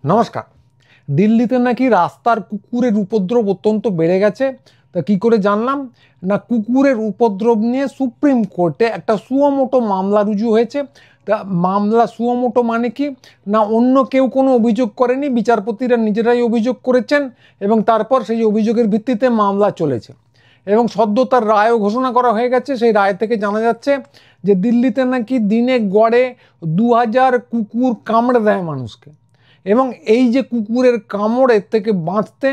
নমস্কার। দিল্লিতে নাকি রাস্তার কুকুরের উপদ্রব অত্যন্ত বেড়ে গেছে। তা কী করে জানলাম? না, কুকুরের উপদ্রব নিয়ে সুপ্রিম কোর্টে একটা সুমোটো মামলা রুজু হয়েছে। তা মামলা সুমোটো মানে কি না, অন্য কেউ কোনো অভিযোগ করেনি, বিচারপতিরা নিজেরাই অভিযোগ করেছেন এবং তারপর সেই অভিযোগের ভিত্তিতে মামলা চলেছে এবং সদ্য তার রায়ও ঘোষণা করা হয়ে গেছে। সেই রায় থেকে জানা যাচ্ছে যে দিল্লিতে নাকি দিনে গড়ে 2000 কুকুর কামড়ে দেয় মানুষকে এবং এই যে কুকুরের কামড়ের থেকে বাঁচতে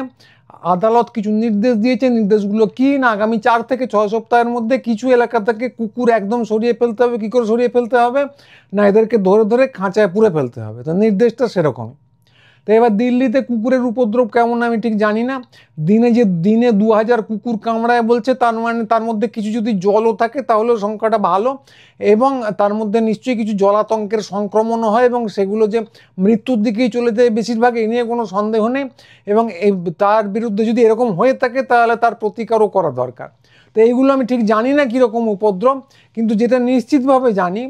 আদালত কিছু নির্দেশ দিয়েছে। নির্দেশগুলো কি না, আগামী 4 থেকে 6 সপ্তাহের মধ্যে কিছু এলাকা থেকে কুকুর একদম সরিয়ে ফেলতে হবে। কী করে সরিয়ে ফেলতে হবে? না, এদেরকে ধরে ধরে খাঁচায় পুরে ফেলতে হবে। তো নির্দেশটা সেরকমই। তো এবার দিল্লিতে কুকুরের উপদ্রব কেমন আমি ঠিক জানি না। দিনে 2000 কুকুর কামড়ায় বলছে, তার মানে তার মধ্যে কিছু যদি জলও থাকে তাহলেও সংখ্যাটা ভালো এবং তার মধ্যে নিশ্চয়ই কিছু জলাতঙ্কের সংক্রমণও হয় এবং সেগুলো যে মৃত্যুর দিকেই চলে যায় বেশিরভাগ, এ নিয়ে কোনো সন্দেহ নেই। এবং তার বিরুদ্ধে যদি এরকম হয়ে থাকে তাহলে তার প্রতিকারও করা দরকার। তো এইগুলো আমি ঠিক জানি না কীরকম উপদ্রব, কিন্তু যেটা নিশ্চিতভাবে জানি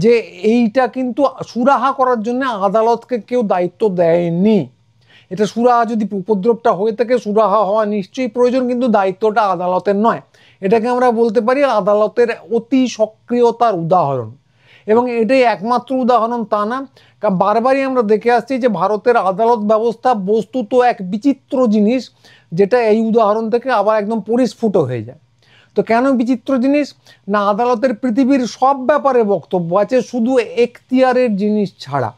যে এইটা কিন্তু সুরাহা করার জন্য আদালতকে কেউ দায়িত্ব দেয়নি। এটা সুরাহা, যদি উপদ্রবটা হয়ে থাকে সুরাহা হওয়া নিশ্চয়ই প্রয়োজন, কিন্তু দায়িত্বটা আদালতের নয়। এটাকে আমরা বলতে পারি আদালতের অতি সক্রিয়তার উদাহরণ। এবং এটাই একমাত্র উদাহরণ তা না, কারণ বারবারই আমরা দেখে আসছি যে ভারতের আদালত ব্যবস্থা বস্তুত এক বিচিত্র জিনিস, যেটা এই উদাহরণ থেকে আবার একদম পরিস্ফুট হয়ে যায়। তো কেন বিচিত্র জিনিস? না, আদালতের পৃথিবীর সব ব্যাপারে বক্তব্য আছে, শুধু এখতিয়ারের জিনিস ছাড়া।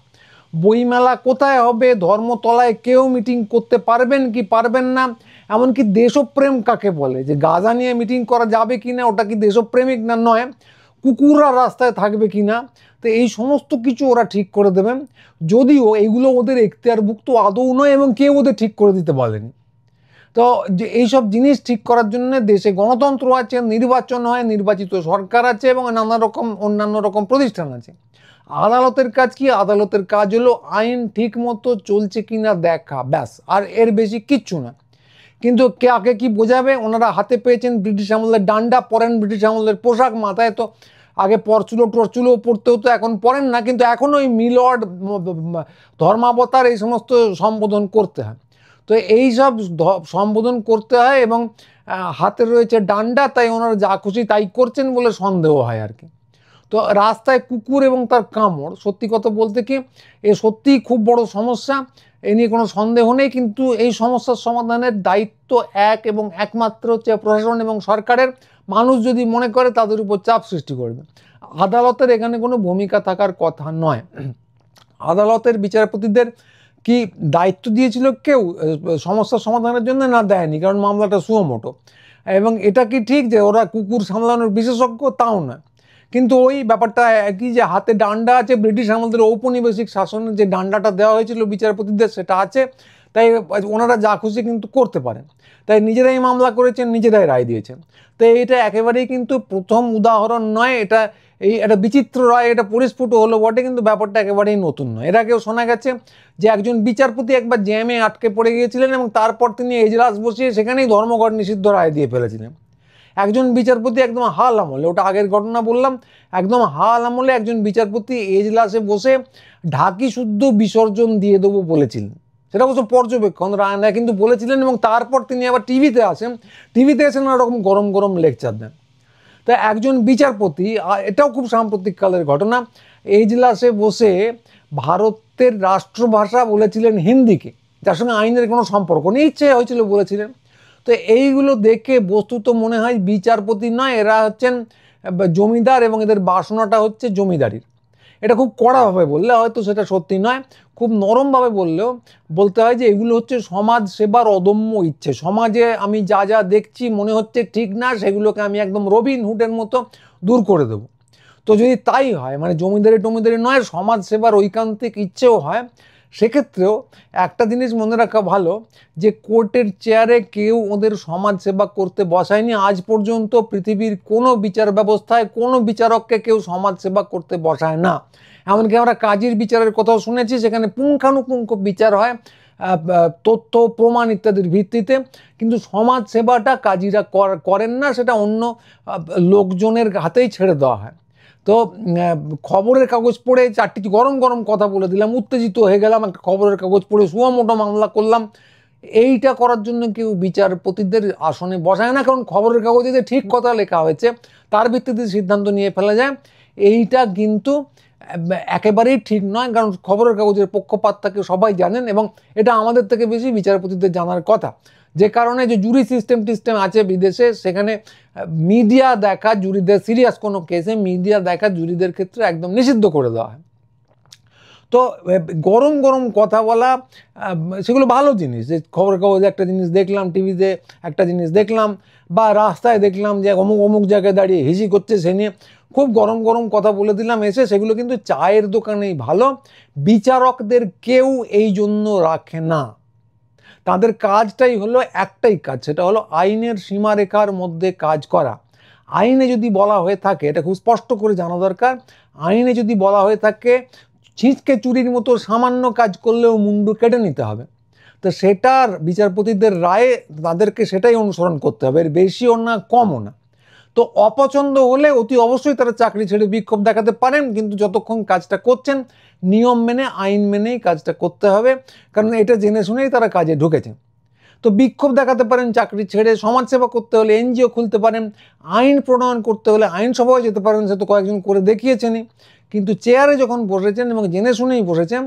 বইমেলা কোথায় হবে, ধর্মতলায় কেউ মিটিং করতে পারবেন কি পারবেন না, এমনকি দেশপ্রেম কাকে বলে, যে গাঁজা নিয়ে মিটিং করা যাবে কি না, ওটা কি দেশপ্রেমিক না নয়, কুকুররা রাস্তায় থাকবে কি না, তো এই সমস্ত কিছু ওরা ঠিক করে দেবেন। যদিও এগুলো ওদের এখতিয়ারভুক্ত আদৌ নয় এবং কেউ ওদের ঠিক করে দিতে বলেনি। তো যে এইসব জিনিস ঠিক করার জন্য দেশে গণতন্ত্র আছে, নির্বাচন হয়, নির্বাচিত সরকার আছে এবং নানা রকম অন্যান্য রকম প্রতিষ্ঠান আছে। আদালতের কাজ কি? আদালতের কাজ হলো আইন ঠিক মতো চলছে কিনা দেখা, ব্যাস, আর এর বেশি কিচ্ছু না। কিন্তু কাকে কি বোঝাবে? ওনারা হাতে পেয়েছেন ব্রিটিশ আমলের ডান্ডা, পরেন ব্রিটিশ আমলের পোশাক, মাথায় তো আগে পরচুলো পড়তে হতো, এখন পরেন না, কিন্তু এখন ওই মিলর্ড, ধর্মাবতার এই সমস্ত সম্বোধন করতে হয়। তো এই সব সম্বোধন করতে হয় এবং হাতে রয়েছে ডান্ডা, তাই ওনারা যা খুশি তাই করছেন বলে সন্দেহ হয় আর কি। তো রাস্তায় কুকুর এবং তার কামড়, সত্যি কথা বলতে কি এ সত্যিই খুব বড় সমস্যা, এ নিয়ে কোনো সন্দেহ নেই। কিন্তু এই সমস্যার সমাধানের দায়িত্ব এক এবং একমাত্র হচ্ছে প্রশাসন এবং সরকারের। মানুষ যদি মনে করে তাদের উপর চাপ সৃষ্টি করবে, আদালতের এখানে কোনো ভূমিকা থাকার কথা নয়। আদালতের বিচারপতিদের কি দায়িত্ব দিয়েছিল কেউ সমস্যার সমাধানের জন্য? না, দেয়নি, কারণ মামলাটা সুমোটো। এবং এটা কি ঠিক যে ওরা কুকুর সামলানোর বিশেষজ্ঞ? তাও না। কিন্তু ওই ব্যাপারটা একই, যে হাতে ডান্ডা আছে, ব্রিটিশ আমাদের ঔপনিবেশিক শাসনের যে ডান্ডাটা দেওয়া হয়েছিল বিচারপতিদের সেটা আছে, তাই ওনারা যা খুশি কিন্তু করতে পারেন। তাই নিজেরাই মামলা করেছেন, নিজেরাই রায় দিয়েছেন। তো এটা একেবারেই কিন্তু প্রথম উদাহরণ নয়, এটা একটা বিচিত্র রায়, এটা পরিস্ফুট হলো বটে, কিন্তু ব্যাপারটা একেবারেই নতুন নয়। এর আগেও শোনা গেছে যে একজন বিচারপতি একবার জ্যামে আটকে পড়ে গিয়েছিলেন এবং তারপর তিনি এজলাস বসিয়ে সেখানেই ধর্মঘট নিষিদ্ধ রায় দিয়ে ফেলেছিলেন। একজন বিচারপতি একদম হাল আমলে, ওটা আগের ঘটনা বললাম, একদম হাল আমলে একজন বিচারপতি এজলাসে বসে ঢাকি শুদ্ধ বিসর্জন দিয়ে দেবো বলেছিলেন। সেটা অবশ্য পর্যবেক্ষণ রায় না, কিন্তু বলেছিলেন। এবং তারপর তিনি আবার টিভিতে এসে নানা রকম গরম গরম লেকচার দেন। তো একজন বিচারপতি, এটাও খুব সাম্প্রতিককালের ঘটনা, এজলাসে বসে ভারতের রাষ্ট্রভাষা বলেছিলেন হিন্দিকে, যার সঙ্গে আইনের কোনো সম্পর্ক নেই, ইচ্ছে হয়েছিল বলেছিলেন। তো এইগুলো দেখে বস্তুত মনে হয় বিচারপতি নয়, এরা হচ্ছেন জমিদার এবং এদের বাসনাটা হচ্ছে জমিদারির। এটা খুব কড়াভাবে বললে হয়তো সেটা সত্যি নয়, খুব নরমভাবে বললেও বলতে হয় যে এগুলো হচ্ছে সমাজ সেবার অদম্য ইচ্ছে। সমাজে আমি যা যা দেখছি মনে হচ্ছে ঠিক না, সেগুলোকে আমি একদম রবিন হুডের মতো দূর করে দেবো। তো যদি তাই হয়, মানে জমিদারি টমিদারি নয়, সমাজ সেবার ঐকান্তিক ইচ্ছেও হয়, সেক্ষেত্রেও একটা জিনিস মনে রাখা ভালো, যে কোর্টের চেয়ারে কেউ ওদের সমাজ সেবা করতে বসায়নি। আজ পর্যন্ত পৃথিবীর কোনো বিচার ব্যবস্থায় কোনো বিচারককে কেউ সমাজ সেবা করতে বসায় না। এমনকি আমরা কাজীর বিচারের কথাও শুনেছি, সেখানে পুঙ্খানুপুঙ্খ বিচার হয় তথ্য প্রমাণ ইত্যাদির ভিত্তিতে, কিন্তু সমাজ সেবাটা কাজীরা করেন না, সেটা অন্য লোকজনের হাতেই ছেড়ে দেওয়া হয়। তো খবরের কাগজ পড়ে চারটি গরম গরম কথা বলে দিলাম, উত্তেজিত হয়ে গেলাম, একটা খবরের কাগজ পড়ে সুমোটো মামলা করলাম। এইটা করার জন্য কেউ বিচারপতিদের আসনে বসায় না, কারণ খবরের কাগজে যে ঠিক কথা লেখা হয়েছে তার ভিত্তিতে সিদ্ধান্ত নিয়ে ফেলা যায়। এইটা কিন্তু একেবারেই ঠিক নয়, কারণ খবরের কাগজের পক্ষপাত থাকে সবাই জানেন, এবং এটা আমাদের থেকে বেশি বিচারপতিদের জানার কথা। যে কারণে যে জুরি সিস্টেম আছে বিদেশে, সেখানে মিডিয়া দেখা জুরিদের, সিরিয়াস কোনো কেসে মিডিয়া দেখা জুরিদের ক্ষেত্রে একদম নিষিদ্ধ করে দেওয়া হয়। তো গরম গরম কথা বলা সেগুলো ভালো জিনিস, যে খবরের কাগজে একটা জিনিস দেখলাম, টিভিতে একটা জিনিস দেখলাম, বা রাস্তায় দেখলাম যে অমুক অমুক জায়গায় দাঁড়িয়ে হিসি করছে, সে নিয়ে খুব গরম গরম কথা বলে দিলাম এসে, সেগুলো কিন্তু চায়ের দোকানেই ভালো। বিচারকদের কেউ এই জন্য রাখে না, তাদের কাজটাই হলো একটাই কাজ, সেটা হলো আইনের সীমারেখার মধ্যে কাজ করা। আইনে যদি বলা হয়ে থাকে, এটা খুব স্পষ্ট করে জানা দরকার, আইনে যদি বলা হয়ে থাকে ছিঁচকে চুরির মতো সামান্য কাজ করলেও মুন্ডু কেটে নিতে হবে, তো সেটার বিচারপতিদের রায়ে তাদেরকে সেটাই অনুসরণ করতে হবে, এর বেশিও না কমও না। তো অপছন্দ হলে অতি অবশ্যই তারা চাকরি ছেড়ে বিক্ষোভ দেখাতে পারেন, কিন্তু যতক্ষণ কাজটা করছেন নিয়ম মেনে আইন মেনেই কাজটা করতে হবে, কারণ এটা জেনে শুনেই তারা কাজে ঢুকেছেন। তো বিক্ষোভ দেখাতে পারেন চাকরি ছেড়ে, সমাজসেবা করতে হলে এনজিও খুলতে পারেন, আইন প্রণয়ন করতে হলে আইনসভায় যেতে পারেন, সে তো কয়েকজন করে দেখিয়েছেনই। কিন্তু চেয়ারে যখন বসেছেন এবং জেনে শুনেই বসেছেন,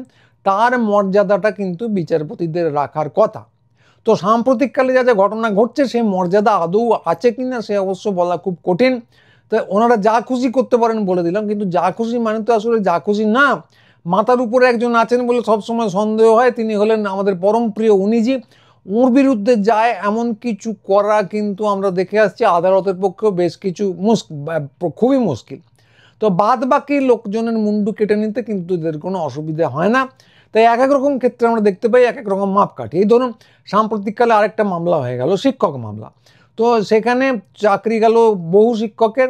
তার মর্যাদাটা কিন্তু বিচারপতিদের রাখার কথা। তো সাম্প্রতিককালে যা যা ঘটনা ঘটছে সেই মর্যাদা আদৌ আছে কিনা সে অবশ্য বলা খুব কঠিন। তো ওনারা যা খুশি করতে পারেন বলে দিলাম, কিন্তু যা খুশি মানে তো আসলে যা খুশি না। মাথার উপরে একজন আছেন বলে সবসময় সন্দেহ হয়, তিনি হলেন আমাদের পরম প্রিয় উনিজি। ওর বিরুদ্ধে যায় এমন কিছু করা কিন্তু আমরা দেখে আসছি আদালতের পক্ষেও বেশ কিছু খুবই মুশকিল। তো বাদ বাকি লোকজনের মুন্ডু কেটে নিতে কিন্তু এদের কোনো অসুবিধা হয় না। তাই এক এক রকম ক্ষেত্রে আমরা দেখতে পাই এক এক রকম মাপকাঠি। এই ধরুন সাম্প্রতিককালে আরেকটা মামলা হয়ে গেল, শিক্ষক মামলা। তো সেখানে চাকরি গেল বহু শিক্ষকের,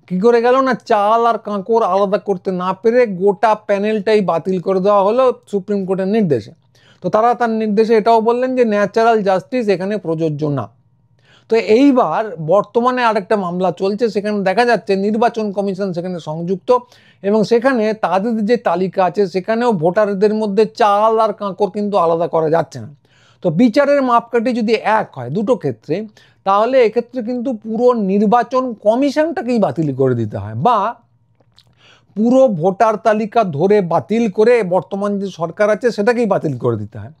কী করে গেল না, চাল আর কাঁকড় আলাদা করতে না পেরে গোটা প্যানেলটাই বাতিল করে দেওয়া হলো সুপ্রিম কোর্টের নির্দেশে। তো তারা তার নির্দেশে এটাও বললেন যে ন্যাচারাল জাস্টিস এখানে প্রযোজ্য না। তো এইবার বর্তমানে আরেকটা মামলা চলছে, সেখানে দেখা যাচ্ছে নির্বাচন কমিশন সেখানে সংযুক্ত, এবং সেখানে তাদের যে তালিকা আছে সেখানেও ভোটারদের মধ্যে চাল আর কাঁকড় কিন্তু আলাদা করা যাচ্ছে না। তো বিচারের মাপকাঠি যদি এক হয় দুটো ক্ষেত্রে, তাহলে এক্ষেত্রে কিন্তু পুরো নির্বাচন কমিশনটাকেই বাতিল করে দিতে হয়, বা পুরো ভোটার তালিকা ধরে বাতিল করে বর্তমান যে সরকার আছে সেটাকেই বাতিল করে দিতে হয়,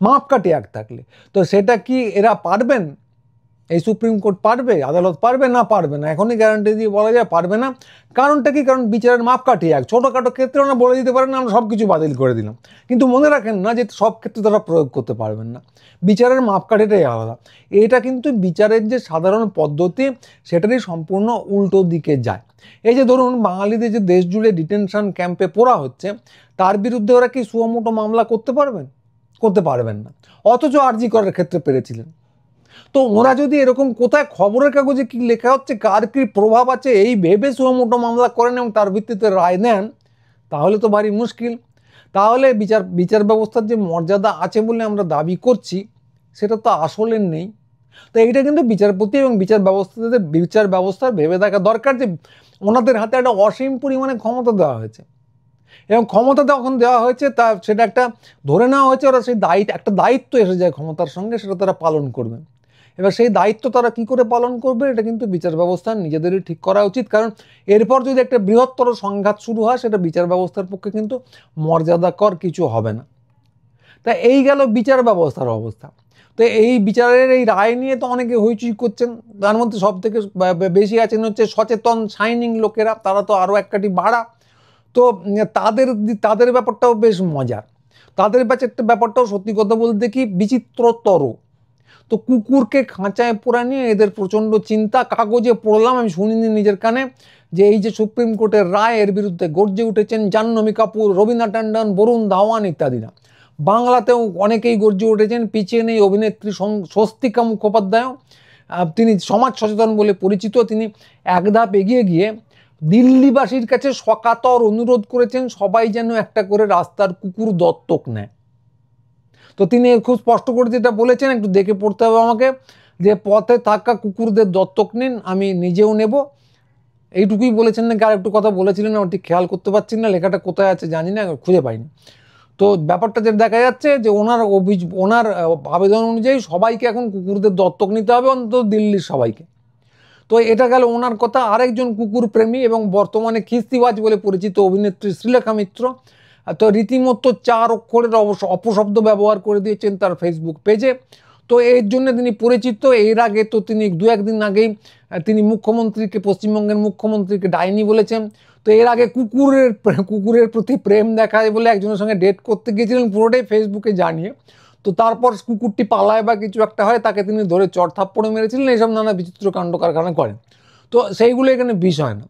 মাপকাঠি এক থাকলে। তো সেটা কি এরা পারবেন? এই সুপ্রিম কোর্ট পারবে? আদালত পারবে? না পারবে না, এখনই গ্যারান্টি দিয়ে বলা যায় পারবে না। কারণটা কি? কারণ বিচারের মাপকাঠি এক। ছোটোখাটো ক্ষেত্রে ওরা বলে দিতে পারেন আমরা সব কিছু বাতিল করে দিলাম, কিন্তু মনে রাখেন না যে সব ক্ষেত্রে তারা প্রয়োগ করতে পারবেন না, বিচারের মাপকাঠিটাই আলাদা। এটা কিন্তু বিচারের যে সাধারণ পদ্ধতি সেটারই সম্পূর্ণ উল্টো দিকে যায়। এই যে ধরুন বাঙালিদের যে দেশ জুড়ে ডিটেনশন ক্যাম্পে পোড়া হচ্ছে, তার বিরুদ্ধে ওরা কি সুমোটো মামলা করতে পারবেন? করতে পারবেন না, অথচ আরজি করার ক্ষেত্রে পেরেছিলেন। তো ওরা যদি এরকম কোথায় খবরের কাগজে কি লেখা হচ্ছে, কার কি প্রভাব আছে এই ভেবে সুমোটো মামলা করেন এবং তার ভিত্তিতে রায় নেন, তাহলে তো ভারী মুশকিল। তাহলে বিচার ব্যবস্থার যে মর্যাদা আছে বলে আমরা দাবি করছি সেটা তো আসলে নেই। তো এইটা কিন্তু বিচারপতি এবং বিচার ব্যবস্থার ভেবে দেখা দরকার যে ওনাদের হাতে একটা অসীম পরিমাণে ক্ষমতা দেওয়া হয়েছে, এবং ক্ষমতা যখন দেওয়া হয়েছে তা সেটা একটা ধরে নেওয়া হয়েছে ওরা সেই একটা দায়িত্ব এসে যায় ক্ষমতার সঙ্গে, সেটা তারা পালন করবেন। এবার সেই দায়িত্ব তারা কি করে পালন করবে এটা কিন্তু বিচার ব্যবস্থা নিজেদেরই ঠিক করা উচিত, কারণ এরপর যদি একটা বৃহত্তর সংঘাত শুরু হয় সেটা বিচার ব্যবস্থার পক্ষে কিন্তু মর্যাদাকর কিছু হবে না। তা এই গেল বিচার ব্যবস্থার অবস্থা। তো এই বিচারের এই রায় নিয়ে তো অনেকে হইচই করছেন, তার মধ্যে সব থেকে বেশি আছেন হচ্ছে সচেতন শাইনিং লোকেরা, তারা তো আরও এক কাঠি বাড়া। তো তাদের ব্যাপারটাও বেশ মজার, তাদের ব্যাপারটাও সত্যি কথা বলতে কি বিচিত্রতর। তো কুকুরকে খাঁচায় পোড়া নিয়ে এদের প্রচণ্ড চিন্তা। কাগজে পড়লাম, আমি শুনিনি নিজের কানে, যে এই যে সুপ্রিম কোর্টের রায় এর বিরুদ্ধে গর্জে উঠেছেন জাহ্নবী কাপুর, রবীনা ট্যান্ডন, বরুণ ধাওয়ান ইত্যাদিরা। বাংলাতেও অনেকেই গর্জে উঠেছেন, পিছিয়ে নেই অভিনেত্রী স্বস্তিকা মুখোপাধ্যায়। তিনি সমাজ সচেতন বলে পরিচিত। তিনি এক ধাপ এগিয়ে গিয়ে দিল্লিবাসীর কাছে সকাতর অনুরোধ করেছেন সবাই যেন একটা করে রাস্তার কুকুর দত্তক নেয়। তো তিনি খুব স্পষ্ট করে যেটা বলেছেন, একটু দেখে পড়তে হবে আমাকে, যে পথে থাকা কুকুরদের দত্তক নিন, আমি নিজেও নেব, এইটুকুই বলেছেন নাকি আর একটু কথা বলেছিলেন, আমার ঠিক খেয়াল করতে পারছি না, লেখাটা কোথায় আছে জানি না, খুঁজে পাইনি। তো ব্যাপারটা যেটা দেখা যাচ্ছে যে ওনার আবেদন অনুযায়ী সবাইকে এখন কুকুরদের দত্তক নিতে হবে, অন্তত দিল্লির সবাইকে। তো এটা গেল ওনার কথা। আরেকজন কুকুর প্রেমী এবং বর্তমানে খিস্তিবাজ বলে পরিচিত অভিনেত্রী শ্রীলেখা মিত্র তো রীতিমতো 4 অক্ষরের অপশব্দ ব্যবহার করে দিয়েছেন তার ফেসবুক পেজে। তো এর জন্য তিনি পরিচিত। এর আগে তো তিনি 2-1 দিন আগেই তিনি পশ্চিমবঙ্গের মুখ্যমন্ত্রীকে ডাইনি বলেছেন। তো এর আগে কুকুরের প্রতি প্রেম দেখায় বলে একজনের সঙ্গে ডেট করতে গিয়েছিলেন, পুরোটাই ফেসবুকে জানিয়ে। তো তারপর কুকুরটি পালায় বা কিছু একটা হয়, তাকে তিনি ধরে চড় থাপ্পড়ে মেরেছিলেন, এইসব নানা বিচিত্র কাণ্ড কারখানা করেন। তো সেইগুলো এখানে বিষয় না।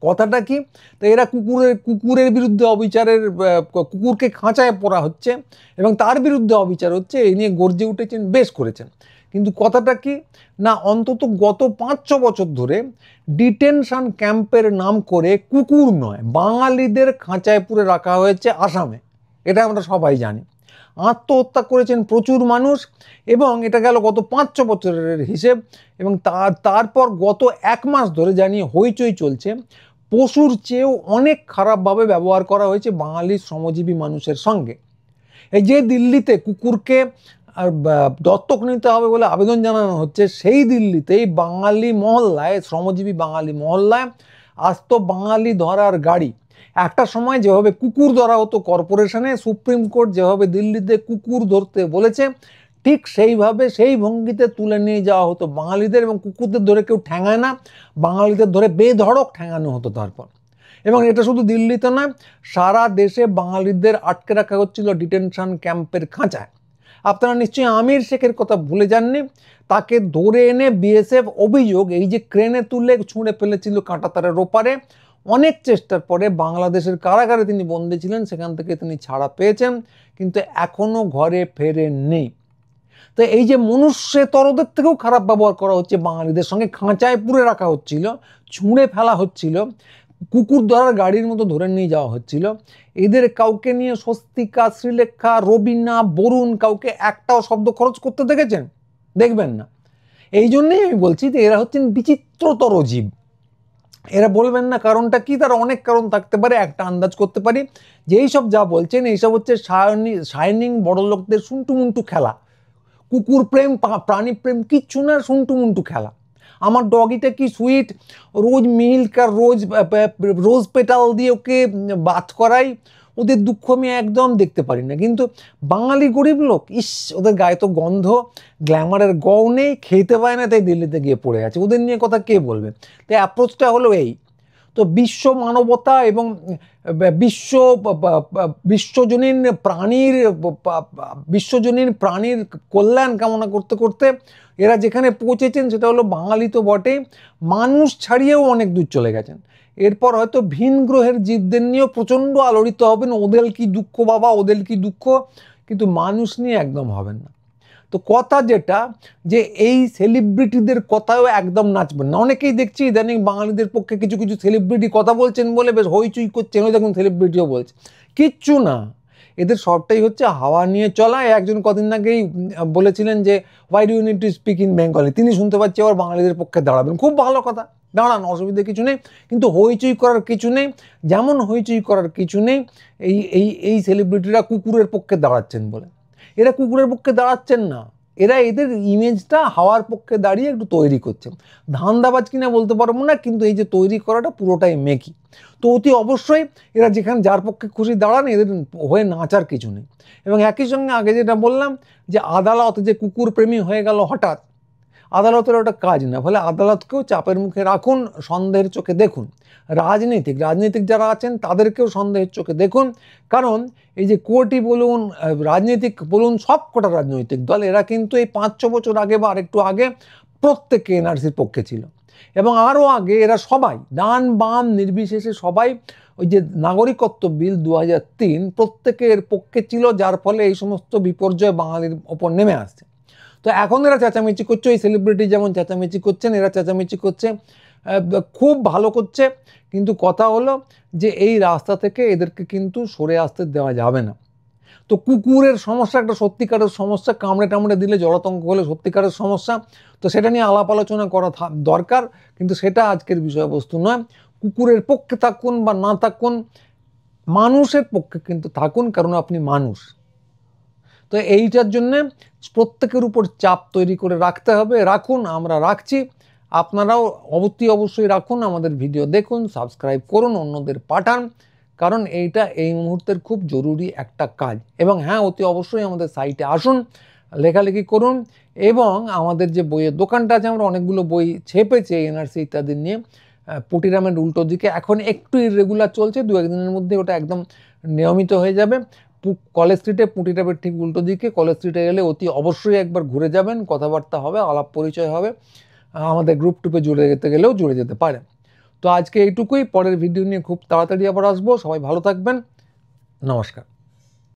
কথাটা কি, তো এরা কুকুরের বিরুদ্ধে অবিচারের, কুকুরকে খাঁচায় পড়া হচ্ছে এবং তার বিরুদ্ধে অবিচার হচ্ছে, এই নিয়ে গর্জে উঠেছেন, বেশ করেছেন। কিন্তু কথাটা কি না, অন্তত গত 5-6 বছর ধরে ডিটেনশন ক্যাম্পের নাম করে কুকুর নয়, বাঙালিদের খাঁচায় পুরে রাখা হয়েছে আসামে। এটা আমরা সবাই জানি। আত্মহত্যা করেছেন প্রচুর মানুষ, এবং এটা গেল গত 5-6 বছরের হিসেব। এবং তারপর গত 1 মাস ধরে জানি হইচই চলছে, পশুর চেয়েও অনেক খারাপভাবে ব্যবহার করা হয়েছে বাঙালি শ্রমজীবী মানুষের সঙ্গে। এই যে দিল্লিতে কুকুরকে দত্তক নিতে হবে বলে আবেদন জানানো হচ্ছে, সেই দিল্লিতেই বাঙালি মহল্লায়, শ্রমজীবী বাঙালি মহল্লায় আজ তো বাঙালি ধরার গাড়ি। একটা সময় যেভাবে কুকুর ধরা হতো কর্পোরেশনে, সুপ্রিম কোর্ট যেভাবে দিল্লিতে কুকুর ধরতে বলেছে, ঠিক সেইভাবে সেই ভঙ্গিতে তুলে নিয়ে যাওয়া হতো বাঙালিদের, এবং কুকুরদের ধরে কেউ ঠ্যাঙায় না, বাঙালিদের ধরে বেধড়ক ঠ্যাঙানো হতো তারপর। এবং এটা শুধু দিল্লিতে নয়, সারা দেশে বাঙালিদের আটকে রাখা হচ্ছিল ডিটেনশন ক্যাম্পের খাঁচায়। আপনারা নিশ্চয়ই আমির শেখের কথা ভুলে যাননি। তাকে ধরে এনে বিএসএফ অভিযোগ এই যে ক্রেনে তুলে ছুঁড়ে ফেলেছিল কাঁটাতারের ওপারে। অনেক চেষ্টার পরে বাংলাদেশের কারাগারে তিনি বন্দী ছিলেন, সেখান থেকে তিনি ছাড়া পেয়েছেন, কিন্তু এখনো ঘরে ফেরেননি। তো এই যে মনুষ্যতরদের থেকেও খারাপ ব্যবহার করা হচ্ছে বাঙালিদের সঙ্গে, খাঁচায় পুরে রাখা হচ্ছিল, ছুঁড়ে ফেলা হচ্ছিল, কুকুর ধরার গাড়ির মতো ধরে নিয়ে যাওয়া হচ্ছিল, এদের কাউকে নিয়ে স্বস্তিকা, শ্রীলেখা, রবিনা, বরুণ কাউকে একটাও শব্দ খরচ করতে দেখেছেন? দেখবেন না। এই জন্যেই আমি বলছি যে এরা হচ্ছেন বিচিত্রতর জীব। এরা বলবেন না কারণটা কি, তার অনেক কারণ থাকতে পারে। একটা আন্দাজ করতে পারি যে এইসব যা বলছেন এইসব হচ্ছে শাইনিং বড় লোকদের সুন্টুমুন্টু খেলা। কুকুর প্রেম, প্রাণী প্রেম কিচ্ছু না, সুন্টুমুন্টু খেলা। আমার ডগিটা কি সুইট, রোজ মিল্ক আর রোজ পেটাল দিয়ে ওকে বাথ করাই, ওদের দুঃখ আমি একদম দেখতে পারি না। কিন্তু বাঙালি গরিব লোক, ওদের গায়ে তো গন্ধ, গ্ল্যামারের গও নেই, খেতে পায় না, তাই দিল্লিতে গিয়ে পড়ে আছে। ওদের নিয়ে কথা কে বলবে? তাই অ্যাপ্রোচটা হলো এই। তো বিশ্ব মানবতা এবং বিশ্বজনীন প্রাণীর কল্যাণ কামনা করতে করতে এরা যেখানে পৌঁছেছেন সেটা হলো বাঙালি তো বটেই, মানুষ ছাড়িয়েও অনেক দূর চলে গেছেন। এরপর হয়তো ভিন গ্রহের জীবদের নিয়েও প্রচণ্ড আলোড়িত হবেন, ওদের কি দুঃখ বাবা, ওদের কি দুঃখ, কিন্তু মানুষ নিয়ে একদম হবেন না। তো কথা যেটা, যে এই সেলিব্রিটিদের কথাও একদম নাচবেন না। অনেকেই দেখছি ইদানিং বাঙালিদের পক্ষে কিছু কিছু সেলিব্রিটি কথা বলছেন বলে বেশ হইচই করছেন, ওই দেখুন সেলিব্রিটিও বলছে। কিচ্ছু না, এদের সবটাই হচ্ছে হাওয়া নিয়ে চলা। একজন কদিন আগেই বলেছিলেন যে why do you need to speak in Bengali, তিনি শুনতে পাচ্ছি আবার বাঙালিদের পক্ষে দাঁড়াবেন। খুব ভালো কথা, দাঁড়ান, অসুবিধা কিছু নেই, কিন্তু হইচই করার কিছু নেই। যেমন হইচই করার কিছু নেই এই সেলিব্রিটিরা কুকুরের পক্ষে দাঁড়াচ্ছেন বলে। এরা কুকুরের পক্ষে দাঁড়াচ্ছেন না, এরা এদের ইমেজটা হাওয়ার পক্ষে দাঁড়িয়ে একটু তৈরি করছে। ধান্দাবাজ কিনা বলতে পারবো না, কিন্তু এই যে তৈরি করাটা পুরোটাই মেকি। তো অতি অবশ্যই এরা যেখানে যার পক্ষে খুশি দাঁড়ান, এদের হয়ে নাচার কিছু নেই। এবং একই সঙ্গে আগে যেটা বললাম যে আদালত যে কুকুর প্রেমী হয়ে গেল হঠাৎ, আদালতের ওটা কাজ না, ফলে আদালতকেও চাপের মুখে রাখুন, সন্দেহের চোখে দেখুন। রাজনীতিক যারা আছেন তাদেরকেও সন্দেহের চোখে দেখুন। কারণ এই যে কোর্টই বলুন, রাজনীতিক বলুন, সব কটা রাজনৈতিক দল এরা কিন্তু এই 5-6 বছর আগে বা আরেকটু আগে প্রত্যেকে এনআরসির পক্ষে ছিল, এবং আরও আগে এরা সবাই ডান বাম নির্বিশেষে সবাই ওই যে নাগরিকত্ব বিল 2003 প্রত্যেকের পক্ষে ছিল, যার ফলে এই সমস্ত বিপর্যয় বাঙালির ওপর নেমে আসছে। তো এখন এরা চেঁচামেচি করছে, ওই সেলিব্রিটি যেমন চেঁচামেচি করছেন, এরা চেঁচামেচি করছে, খুব ভালো করছে। কিন্তু কথা হলো যে এই রাস্তা থেকে এদেরকে কিন্তু সরে আসতে দেওয়া যাবে না। তো তো কুকুরের সমস্যা একটা সত্যিকারের সমস্যা, কামড়ে টামড়ে দিলে জলাতঙ্ক হলে সত্যিকারের সমস্যা। তো সেটা নিয়ে আলাপ আলোচনা করা দরকার, কিন্তু সেটা আজকের বিষয়বস্তু নয়। কুকুরের পক্ষে থাকুন বা না থাকুন, মানুষের পক্ষে কিন্তু থাকুন, কারণ আপনি মানুষ। তো এইটার জন্যে প্রত্যেকের উপর চাপ তৈরি করে রাখতে হবে। রাখুন, আমরা রাখছি, আপনারাও অবশ্যই রাখুন, আমাদের ভিডিও দেখুন, সাবস্ক্রাইব করুন, অন্যদের পাঠান, কারণ এইটা এই মুহূর্তের খুব জরুরি একটা কাজ। এবং হ্যাঁ, অতি অবশ্যই আমাদের সাইটে আসুন, লেখালেখি করুন, এবং আমাদের যে বইয়ের দোকানটা আছে, আমরা অনেকগুলো বই ছেপেছি এনআরসি ইত্যাদি নিয়ে। পুটিরামের উল্টো দিকে এখন একটু ইরেগুলার চলছে, 2-1 দিনের মধ্যে ওটা একদম নিয়মিত হয়ে যাবে। কলেজ স্ট্রিটে, পুটিরামের ঠিক উল্টো দিকে কলেজ স্ট্রিটে গেলে অতি অবশ্যই একবার ঘুরে যাবেন, কথাবার্তা হবে, আলাপ পরিচয় হবে, আমাদের গ্রুপ টুপে জুড়ে যেতে গেলেও জুড়ে যেতে পারে। তো আজকে এইটুকুই, পরের ভিডিও নিয়ে খুব তাড়াতাড়ি আবার আসবো। সবাই ভালো থাকবেন, নমস্কার।